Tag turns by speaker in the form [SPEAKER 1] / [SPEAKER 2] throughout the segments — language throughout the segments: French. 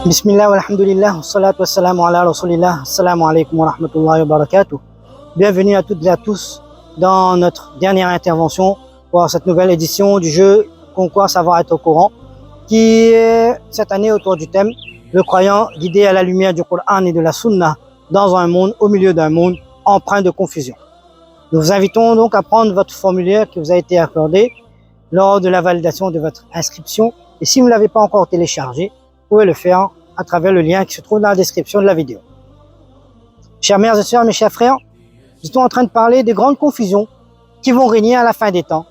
[SPEAKER 1] Bismillah, walhamdulillah, salatu wassalamu ala rasulillah, assalamu alaikum wa rahmatullahi wa barakatuh. Bienvenue à toutes et à tous dans notre dernière intervention pour cette nouvelle édition du jeu Concours Savoir être au Coran, qui est cette année autour du thème le croyant guidé à la lumière du Coran et de la Sunna dans un monde, au milieu d'un monde empreint de confusion. Nous vous invitons donc à prendre votre formulaire qui vous a été accordé lors de la validation de votre inscription. Et si vous ne l'avez pas encore téléchargé, vous pouvez le faire à travers le lien qui se trouve dans la description de la vidéo. Chères mères et sœurs, mes chers frères, nous sommes en train de parler des grandes confusions qui vont régner à la fin des temps.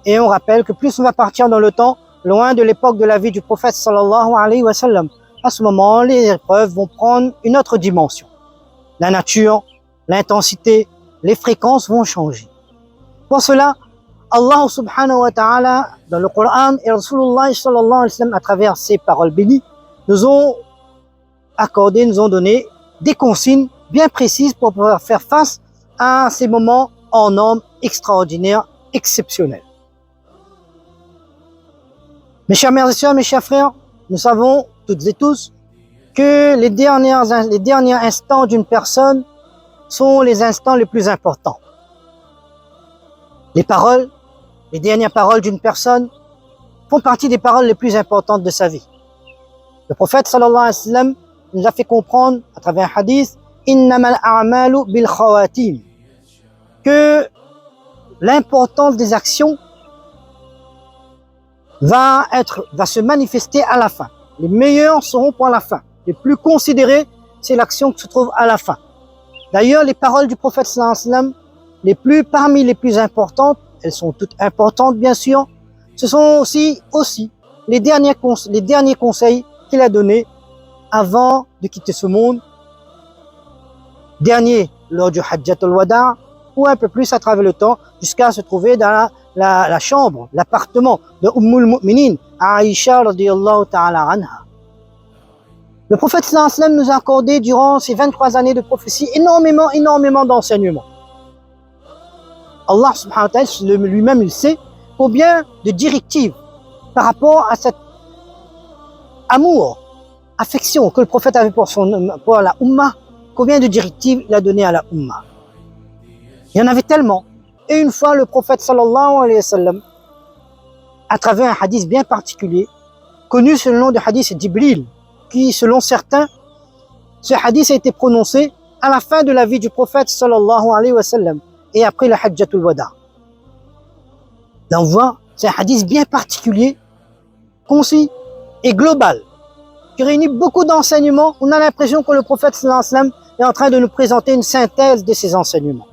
[SPEAKER 1] Et on rappelle que plus on va partir dans le temps, loin de l'époque de la vie du prophète sallallahu alayhi wa sallam, à ce moment, les épreuves vont prendre une autre dimension. La nature, l'intensité, les fréquences vont changer. Pour cela, Allah subhanahu wa ta'ala, dans le Coran, et Rasulullah sallallahu alayhi wa sallam, à travers ses paroles bénies, nous ont accordé, nous ont donné des consignes bien précises pour pouvoir faire face à ces moments en normes extraordinaires, exceptionnels. Mes chères mères et sœurs, mes chers frères, nous savons toutes et tous que les derniers instants d'une personne sont les instants les plus importants. Les paroles, les dernières paroles d'une personne font partie des paroles les plus importantes de sa vie. Le prophète sallallahu alayhi wa sallam nous a fait comprendre à travers un hadith innamal a'malu bil khawatim, que l'importance des actions va se manifester à la fin. Les meilleurs seront pour la fin. Les plus considérés, c'est l'action qui se trouve à la fin. D'ailleurs, les paroles du prophète sallallahu alayhi wa sallam, parmi les plus importantes, elles sont toutes importantes bien sûr, ce sont aussi les derniers conseils qu'il a donnés avant de quitter ce monde. Dernier lors du Hajjatul Wada, ou un peu plus à travers le temps, jusqu'à se trouver dans la chambre, l'appartement de Ummul Mu'minin, Aïcha radiyallahu ta'ala anha. Le prophète sallallahu alayhi wa sallam nous a accordé durant ces 23 années de prophétie énormément d'enseignements. Allah subhanahu wa ta'ala lui-même il sait combien de directives par rapport à cet amour, affection que le prophète avait pour la Ummah, combien de directives il a donné à la Ummah. Il y en avait tellement. Et une fois, le prophète sallallahu alayhi wa sallam, à travers un hadith bien particulier, connu sous le nom de hadith Jibril, qui, selon certains, ce hadith a été prononcé à la fin de la vie du prophète sallallahu alayhi wa sallam et après le Hajjatul Wada. Là, on voit, c'est un hadith bien particulier, concis et global, qui réunit beaucoup d'enseignements. On a l'impression que le prophète sallallahu alayhi wa sallam est en train de nous présenter une synthèse de ces enseignements.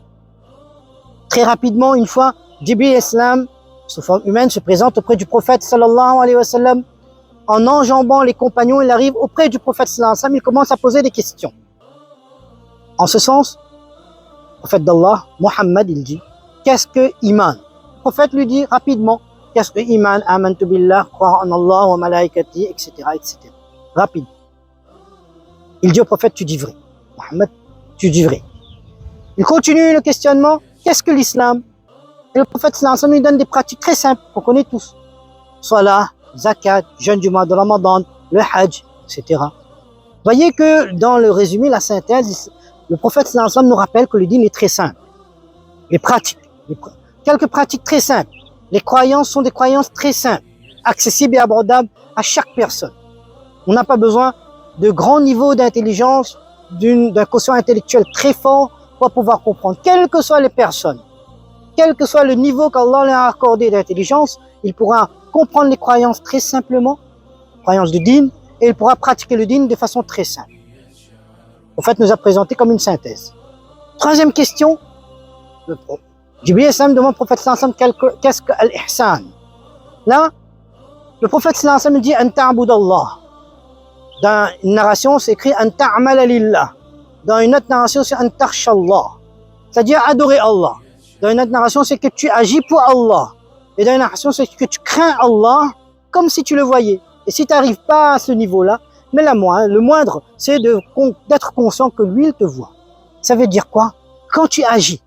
[SPEAKER 1] Très rapidement, une fois, Jibril islam, sous forme humaine, se présente auprès du prophète sallallahu alayhi wa sallam. En enjambant les compagnons, il arrive auprès du prophète sallallahu alayhi wa sallam, il commence à poser des questions. En ce sens, le prophète d'Allah, Muhammad, il dit, qu'est-ce que Iman? Le prophète lui dit rapidement, qu'est-ce que Iman? Amantu billah, croire en Allah, wa malaikati, etc., etc. Rapide. Il dit au prophète, tu dis vrai. Muhammad, tu dis vrai. Il continue le questionnement, qu'est-ce que l'islam? Et le prophète sallallahu alayhi wa sallam lui donne des pratiques très simples, qu'on connaît tous. Salah, zakat, jeûne du mois de Ramadan, le hajj, etc. Voyez que dans le résumé, la synthèse, le prophète sallallahu alayhi wa sallam nous rappelle que le dîn est très simple. Les pratiques, quelques pratiques très simples. Les croyances sont des croyances très simples, accessibles et abordables à chaque personne. On n'a pas besoin de grands niveaux d'intelligence, d'un quotient intellectuel très fort pour pouvoir comprendre. Quelles que soient les personnes, quel que soit le niveau qu'Allah leur a accordé d'intelligence, il pourra comprendre les croyances très simplement, croyances du dîn, et il pourra pratiquer le dîn de façon très simple. En fait, nous a présenté comme une synthèse. Troisième question, Jibril demande au prophète sallallahu alayhi wa sallam qu'est-ce que l'ihsan? Là, le prophète sallallahu alayhi wa sallam dit an ta'budallah. Dans une narration, c'est écrit an ta'amala lillah. Dans une autre narration, c'est an takhshallah, c'est-à-dire adorer Allah. Dans une autre narration, c'est que tu agis pour Allah. Et dans une narration, c'est que tu crains Allah comme si tu le voyais. Et si tu n'arrives pas à ce niveau-là, mais le moindre, c'est d'être conscient que lui, il te voit. Ça veut dire quoi? Quand tu agis,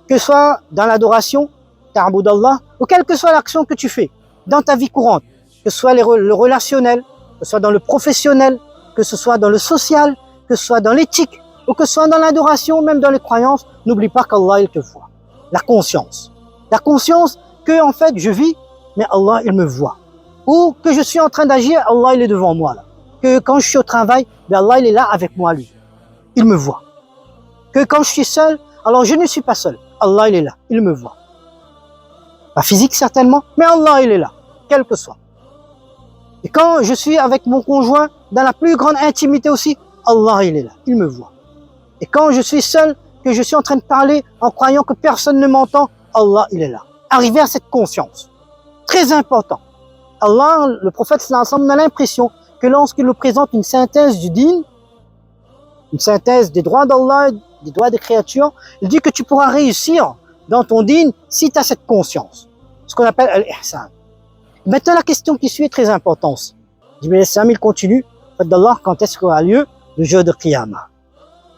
[SPEAKER 1] que ce soit dans l'adoration, ta'bud Allah, ou quelle que soit l'action que tu fais dans ta vie courante, que ce soit le relationnel, que ce soit dans le professionnel, que ce soit dans le social, que ce soit dans l'éthique, ou que ce soit dans l'adoration, même dans les croyances, n'oublie pas qu'Allah, il te voit. La conscience. La conscience que, en fait, je vis, mais Allah, il me voit. Ou que je suis en train d'agir, Allah, il est devant moi, là. Que quand je suis au travail, ben Allah, il est là avec moi, lui. Il me voit. Que quand je suis seul, alors je ne suis pas seul. Allah, il est là. Il me voit. Pas physique, certainement, mais Allah, il est là. Quel que soit. Et quand je suis avec mon conjoint, dans la plus grande intimité aussi, Allah, il est là. Il me voit. Et quand je suis seul, que je suis en train de parler en croyant que personne ne m'entend, Allah, il est là. Arriver à cette conscience. Très important. Allah, le prophète sallallahu alayhi wa sallam, a l'impression que lorsqu'il nous présente une synthèse du dîn, une synthèse des droits d'Allah, des droits des créatures, il dit que tu pourras réussir dans ton dîn si tu as cette conscience. Ce qu'on appelle al-ihsan. Maintenant, la question qui suit est très importante. Jibril al-Salam, il continue. d'Allah, quand est-ce qu'aura lieu le jour de Qiyamah?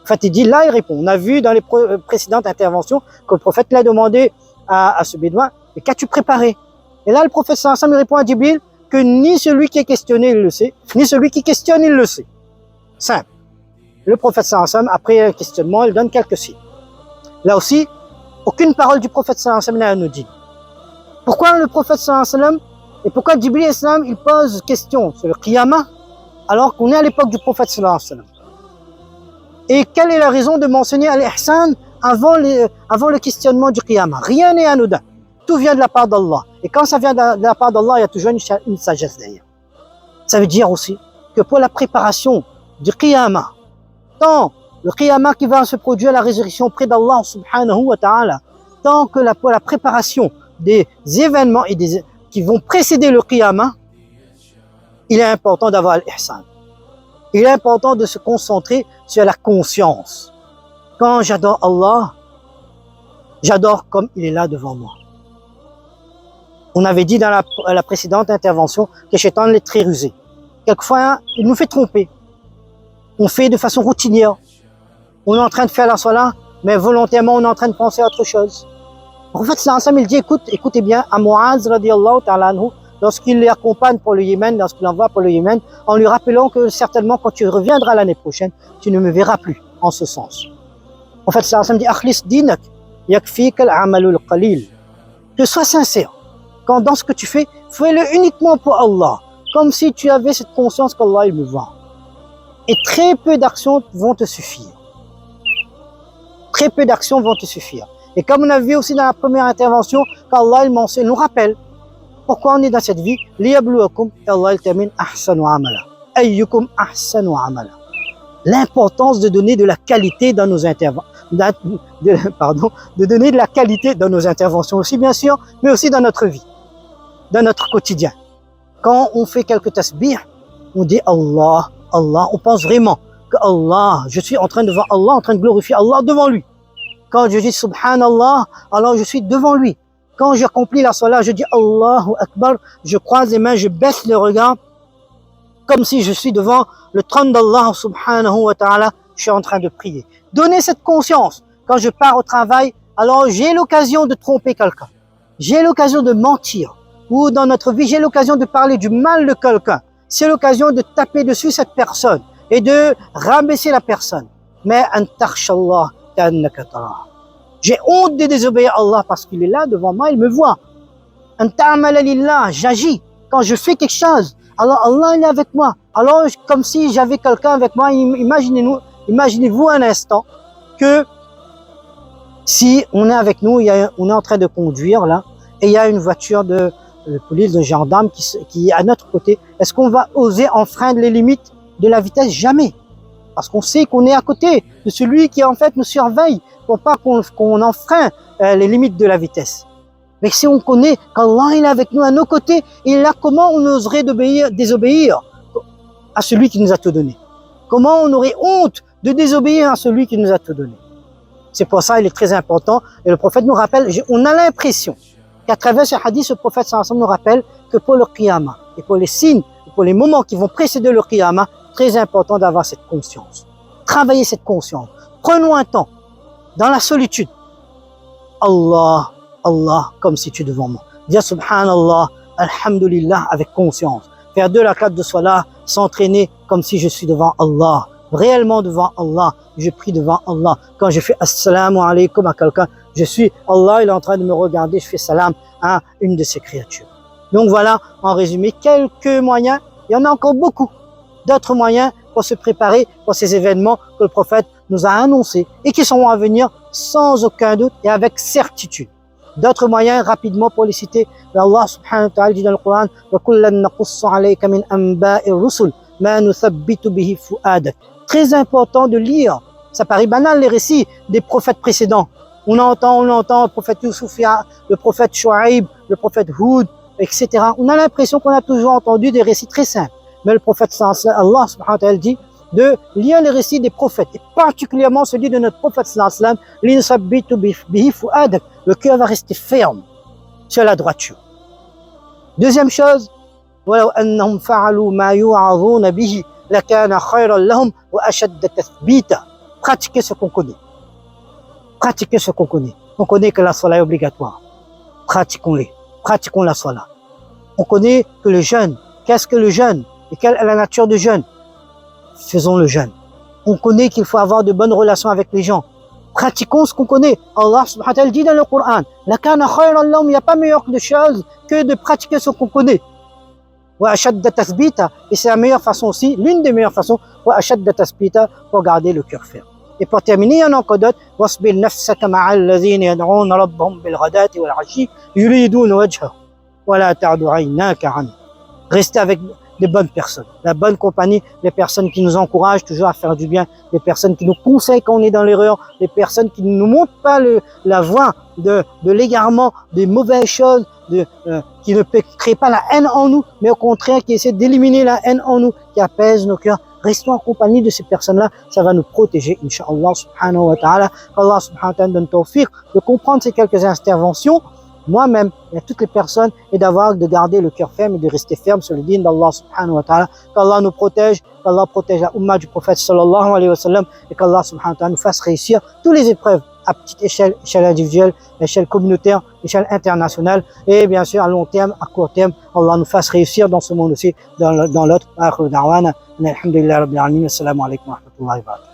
[SPEAKER 1] En fait, il dit, là, il répond. On a vu dans les précédentes interventions que le prophète l'a demandé à ce bédouin, et qu'as-tu préparé? Et là, le prophète sallallahu alayhi wa sallam, il répond à Jibril que ni celui qui est questionné, il le sait, ni celui qui questionne, il le sait. Simple. Le prophète sallallahu alayhi wa sallam, après un questionnement, il donne quelques signes. Là aussi, aucune parole du prophète sallallahu alayhi wa sallam n'est anodine. Pourquoi le prophète sallallahu alayhi wa sallam et pourquoi Jibril alayhi salam, il pose question sur le Qiyamah alors qu'on est à l'époque du prophète sallallahu alayhi wa sallam? Et quelle est la raison de mentionner Al-Ihsan avant le questionnement du Qiyamah? Rien n'est anodin. Tout vient de la part d'Allah. Et quand ça vient de la part d'Allah, il y a toujours une sagesse derrière. Ça veut dire aussi que pour la préparation du Qiyamah, tant le Qiyamah qui va se produire, la résurrection auprès d'Allah subhanahu wa ta'ala, tant que pour la préparation des événements qui vont précéder le Qiyamah, il est important d'avoir l'ihsan. Il est important de se concentrer sur la conscience. Quand j'adore Allah, j'adore comme il est là devant moi. On avait dit dans la précédente intervention que Shaitan est très rusé. Quelquefois, il nous fait tromper. On fait de façon routinière. On est en train de faire la salat, mais volontairement, on est en train de penser à autre chose. En fait, il dit, écoutez bien, à Muaz, radiallahu ta'ala anhu, lorsqu'il les accompagne pour le Yémen, lorsqu'il envoie pour le Yémen, en lui rappelant que certainement, quand tu reviendras l'année prochaine, tu ne me verras plus en ce sens. En fait, ça dit, akhlis dinak, yakfik al-amalul qalil. Que sois sincère. Quand dans ce que tu fais, fais-le uniquement pour Allah. Comme si tu avais cette conscience qu'Allah, il me voit. Et très peu d'actions vont te suffire. Très peu d'actions vont te suffire. Et comme on a vu aussi dans la première intervention, qu'Allah, il mentionne, nous rappelle pourquoi on est dans cette vie. Liyabluwakum, et Allah, il termine, ahsanu amala. Ayyukum ahsanu amala. L'importance de donner de la qualité dans nos interventions. De donner de la qualité dans nos interventions aussi, bien sûr, mais aussi dans notre vie, dans notre quotidien. Quand on fait quelques tasbih, on dit Allah, Allah, on pense vraiment que Allah, je suis en train de voir Allah, en train de glorifier Allah devant lui. Quand je dis Subhanallah, alors je suis devant lui. Quand j'accomplis la salat, je dis Allahu Akbar, je croise les mains, je baisse le regard, comme si je suis devant le trône d'Allah subhanahu wa ta'ala, je suis en train de prier. Donnez cette conscience. Quand je pars au travail, alors j'ai l'occasion de tromper quelqu'un. J'ai l'occasion de mentir. Ou dans notre vie, j'ai l'occasion de parler du mal de quelqu'un. C'est l'occasion de taper dessus cette personne et de rabaisser la personne. Mais antarshallah ka'annaka tara. J'ai honte de désobéir à Allah parce qu'il est là devant moi, il me voit. Anta'amala lillah, j'agis. Quand je fais quelque chose, alors Allah il est avec moi. Alors comme si j'avais quelqu'un avec moi, imaginez-vous un instant que si on est avec nous, on est en train de conduire là, et il y a une voiture de police, de gendarme qui est à notre côté. Est-ce qu'on va oser enfreindre les limites de la vitesse? Jamais. Parce qu'on sait qu'on est à côté de celui qui en fait nous surveille pour pas qu'on enfreint les limites de la vitesse. Mais si on connaît qu'Allah il est avec nous à nos côtés, et là comment on oserait désobéir à celui qui nous a tout donné? Comment on aurait honte de désobéir à celui qui nous a tout donné? C'est pour ça il est très important. Et le prophète nous rappelle, on a l'impression qu'à travers ce hadith, le prophète sallallahu alayhi wa sallam nous rappelle que pour le Qiyamah et pour les signes, pour les moments qui vont précéder le Qiyamah, très important d'avoir cette conscience. Travailler cette conscience. Prenons un temps dans la solitude. Allah, Allah, comme si tu es devant moi. Dire Subhanallah, Alhamdulillah avec conscience. faire 2 rakats de salat, s'entraîner comme si je suis devant Allah, réellement devant Allah, je prie devant Allah. Quand je fais assalamu alaykum à quelqu'un, Allah il est en train de me regarder, je fais salam à une de ses créatures. Donc voilà, en résumé, quelques moyens, il y en a encore beaucoup d'autres moyens pour se préparer pour ces événements que le prophète nous a annoncés et qui seront à venir sans aucun doute et avec certitude. D'autres moyens, rapidement pour les citer, Allah subhanahu wa ta'ala dit dans le Coran وَكُلًّا نَقُصُّ عَلَيْكَ مِنْ أَنْبَاءِ الرُّسُلِ مَا نُثَبِّتُ بِهِ فُؤَادَكَ. Très important de lire, ça paraît banal les récits des prophètes précédents. On entend le prophète Youssouf, le prophète Shuaïb, le prophète Houd, etc. On a l'impression qu'on a toujours entendu des récits très simples. Mais le prophète, Allah subhanahu wa ta'ala dit de lire les récits des prophètes, et particulièrement celui de notre prophète sallallahu alayhi wa sallam, le cœur va rester ferme sur la droiture. Deuxième chose, وَلَوْ أَنَّهُمْ فَعَلُوا مَا يُوعَظُونَ بِهِ لَكَانَ خَيْرًا لَهُمْ وَأَشَدَّ تَثْبِيتًا. Pratiquez ce qu'on connaît. Pratiquez ce qu'on connaît. On connaît que la salat est obligatoire. Pratiquons-les. Pratiquons la salat. On connaît que le jeûne. Qu'est-ce que le jeûne? Et quelle est la nature du jeûne? Faisons le jeûne. On connaît qu'il faut avoir de bonnes relations avec les gens. Pratiquons ce qu'on connaît. Allah subhanahu wa ta'ala dit dans le Coran, il n'y a pas meilleure de chose que de pratiquer ce qu'on connaît. Et c'est la meilleure façon aussi, l'une des meilleures façons, pour garder le cœur ferme. Et pour terminer, il y en a encore d'autres. Restez avec les bonnes personnes, la bonne compagnie, les personnes qui nous encouragent toujours à faire du bien, les personnes qui nous conseillent quand on est dans l'erreur, les personnes qui ne nous montrent pas la voie de l'égarement, des mauvaises choses, qui ne créent pas la haine en nous, mais au contraire qui essaient d'éliminer la haine en nous, qui apaisent nos cœurs. Restons en compagnie de ces personnes-là, ça va nous protéger, Inch'Allah subhanahu wa ta'ala. Allah subhanahu wa ta'ala donne tawfiq de comprendre ces quelques interventions, moi-même et à toutes les personnes, et de garder le cœur ferme et de rester ferme sur le din d'Allah subhanahu wa ta'ala. Qu'Allah nous protège, qu'Allah protège la umma du prophète sallallahu alayhi wa sallam, et qu'Allah subhanahu wa ta'ala nous fasse réussir toutes les épreuves à petite échelle, échelle individuelle, échelle communautaire, échelle internationale, et bien sûr à long terme, à court terme, Allah nous fasse réussir dans ce monde aussi, dans l'autre. Alhamdulillah rabbil alamin, assalamu alaykum wa rahmatullahi wa barakatuh.